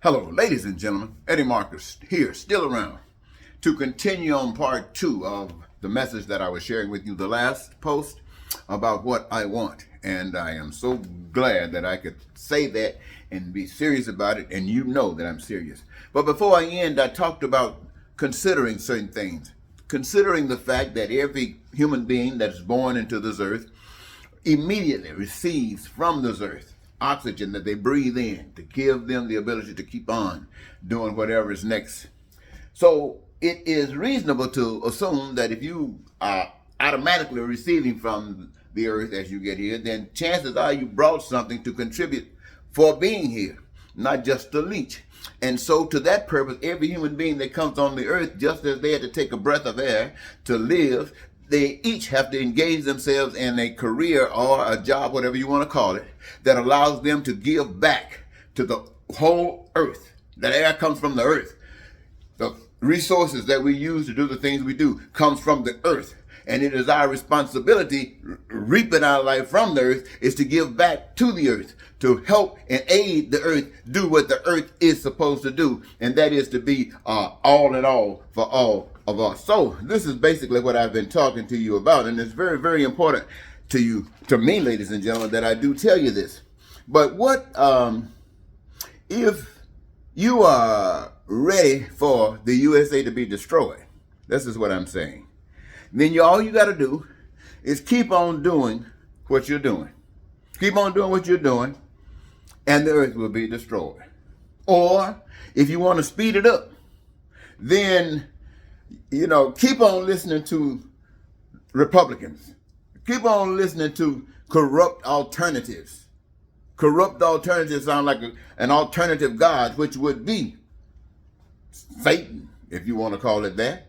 Hello, ladies and gentlemen. Eddie Marcus here, still around to continue on part 2 of the message that I was sharing with you the last post about what I want. And I am so glad that I could say that and be serious about it, and you know that I'm serious. But before I end, I talked about considering certain things, considering the fact that every human being that is born into this earth immediately receives from this earth oxygen that they breathe in to give them the ability to keep on doing whatever is next. So it is reasonable to assume that if you are automatically receiving from the earth as you get here, then chances are you brought something to contribute for being here, not just to leech. And so to that purpose, every human being that comes on the earth, just as they had to take a breath of air to live, they each have to engage themselves in a career or a job, whatever you want to call it, that allows them to give back to the whole earth. That air comes from the earth. The resources that we use to do the things we do comes from the earth. And it is our responsibility, reaping our life from the earth, is to give back to the earth, to help and aid the earth do what the earth is supposed to do. And that is to be all in all for all of us. So this is basically what I've been talking to you about. And it's very, very important to you, to me, ladies and gentlemen, that I do tell you this. But what if you are ready for the USA to be destroyed? This is what I'm saying. Then all you got to do is keep on doing what you're doing. Keep on doing what you're doing, and the earth will be destroyed. Or if you want to speed it up, then, keep on listening to Republicans. Keep on listening to corrupt alternatives. Corrupt alternatives sound like an alternative God, which would be Satan, if you want to call it that.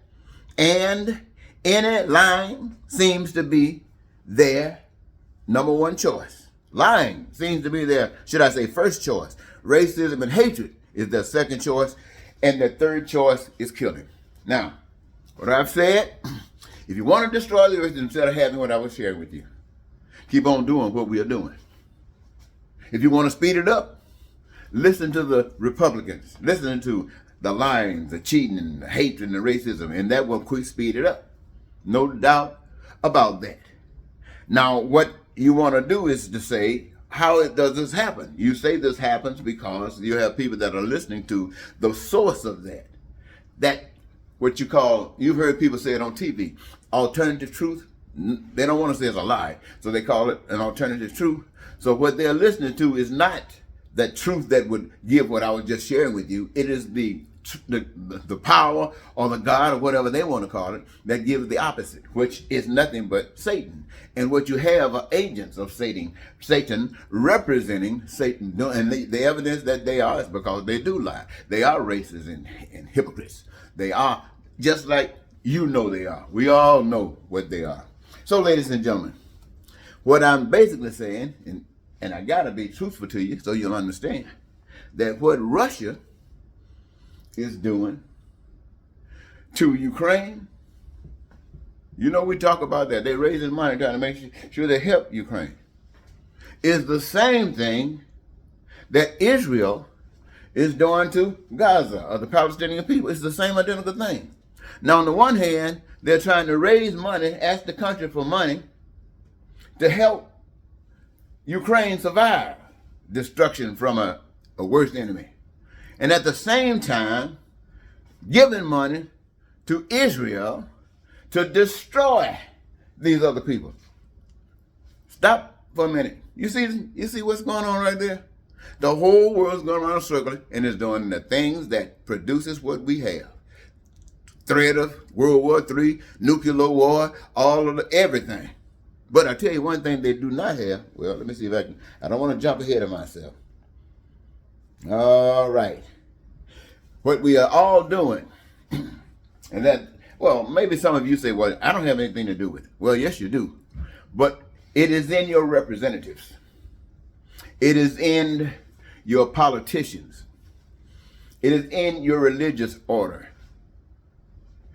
And any lying seems to be their number one choice. Lying seems to be their, should I say, first choice. Racism and hatred is their second choice. And their third choice is killing. Now, what I've said, if you want to destroy the earth instead of having what I was sharing with you, keep on doing what we are doing. If you want to speed it up, listen to the Republicans. Listen to the lying, the cheating, the hatred, and the racism, and that will quick speed it up. No doubt about that. Now, what you want to do is to say, how does this happen? You say this happens because you have people that are listening to the source of that. That, what you call, you've heard people say it on TV, alternative truth. They don't want to say it's a lie, so they call it an alternative truth. So what they're listening to is not that truth that would give what I was just sharing with you. It is the power or the God or whatever they want to call it that gives the opposite, which is nothing but Satan. And what you have are agents of Satan representing Satan. And the evidence that they are is because they do lie. They are racists and hypocrites. They are just like you know they are. We all know what they are. So, ladies and gentlemen, what I'm basically saying, and I got to be truthful to you so you'll understand, that what Russia is doing to Ukraine, we talk about that. They're raising money trying to make sure they help Ukraine. Is the same thing that Israel is doing to Gaza or the Palestinian people. It's the same identical thing. Now, on the one hand, they're trying to raise money, ask the country for money to help Ukraine survive destruction from a worse enemy. And at the same time, giving money to Israel to destroy these other people. Stop for a minute. You see what's going on right there? The whole world's going around circling and is doing the things that produces what we have. Threat of World War III, nuclear war, all of everything. But I tell you one thing they do not have. Well, let me see if I don't want to jump ahead of myself. All right. What we are all doing, and that, well, maybe some of you say, well, I don't have anything to do with it. Well, yes, you do. But it is in your representatives. It is in your politicians. It is in your religious order.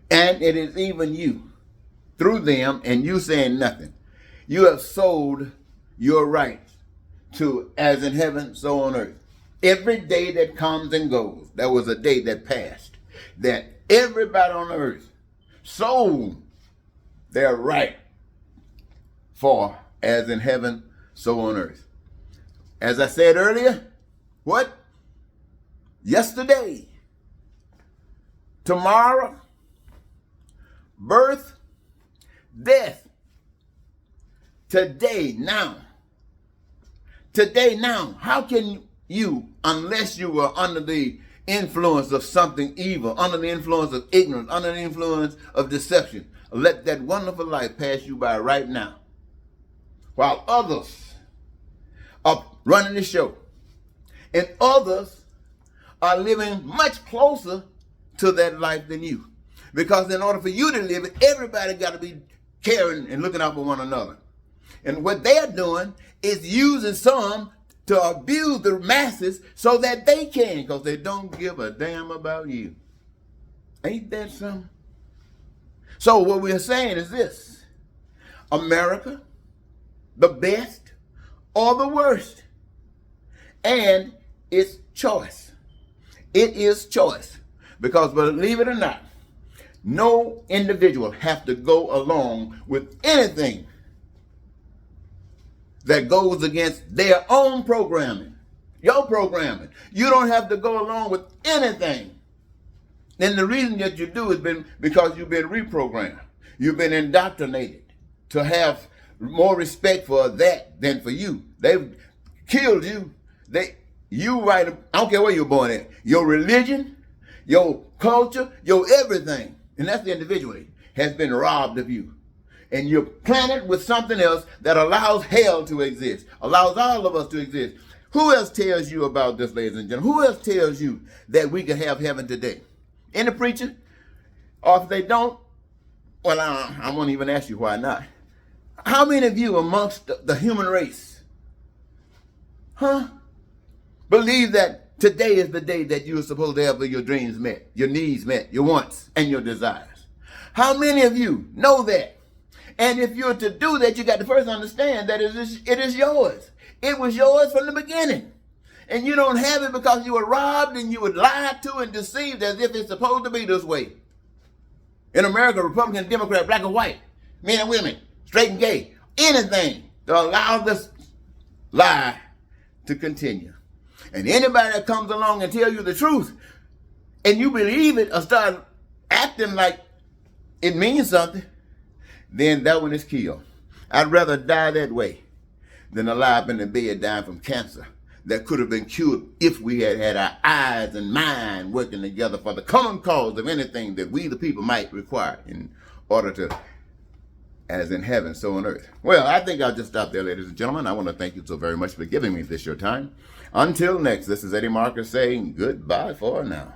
And it is even you, through them, and you saying nothing. You have sold your rights to, as in heaven, so on earth. Every day that comes and goes, there was a day that passed that everybody on earth sold their right for, as in heaven, so on earth. As I said earlier, what? Yesterday, tomorrow, birth, death, today, now. Today, now. How can you, unless you were under the influence of something evil, under the influence of ignorance, under the influence of deception, let that wonderful life pass you by right now, while others are running the show and others are living much closer to that life than you? Because in order for you to live it, everybody got to be caring and looking out for one another. And what they're doing is using some to abuse the masses so that they can, because they don't give a damn about you. Ain't that something? So what we're saying is this: America, the best or the worst, and it's choice. It is choice. Because believe it or not, no individual have to go along with anything that goes against their own programming, your programming. You don't have to go along with anything. And the reason that you do is because you've been reprogrammed. You've been indoctrinated to have more respect for that than for you. They've killed you. I don't care where you're born at. Your religion, your culture, your everything, and that's the individuality, has been robbed of you. And you're planted with something else that allows hell to exist, allows all of us to exist. Who else tells you about this, ladies and gentlemen? Who else tells you that we can have heaven today? Any preacher? Or if they don't, well, I won't even ask you why not. How many of you amongst the human race, believe that today is the day that you're supposed to have your dreams met, your needs met, your wants, and your desires? How many of you know that? And if you're to do that, you got to first understand that it is yours. It was yours from the beginning. And you don't have it because you were robbed and you were lied to and deceived as if it's supposed to be this way. In America, Republican, Democrat, black and white, men and women, straight and gay, anything to allow this lie to continue. And anybody that comes along and tell you the truth and you believe it or start acting like it means something, then that one is killed. I'd rather die that way than alive in the bed dying from cancer that could have been cured if we had had our eyes and mind working together for the common cause of anything that we the people might require in order to, as in heaven, so on earth. Well, I think I'll just stop there, ladies and gentlemen. I want to thank you so very much for giving me this your time. Until next, this is Eddie Marcus saying goodbye for now.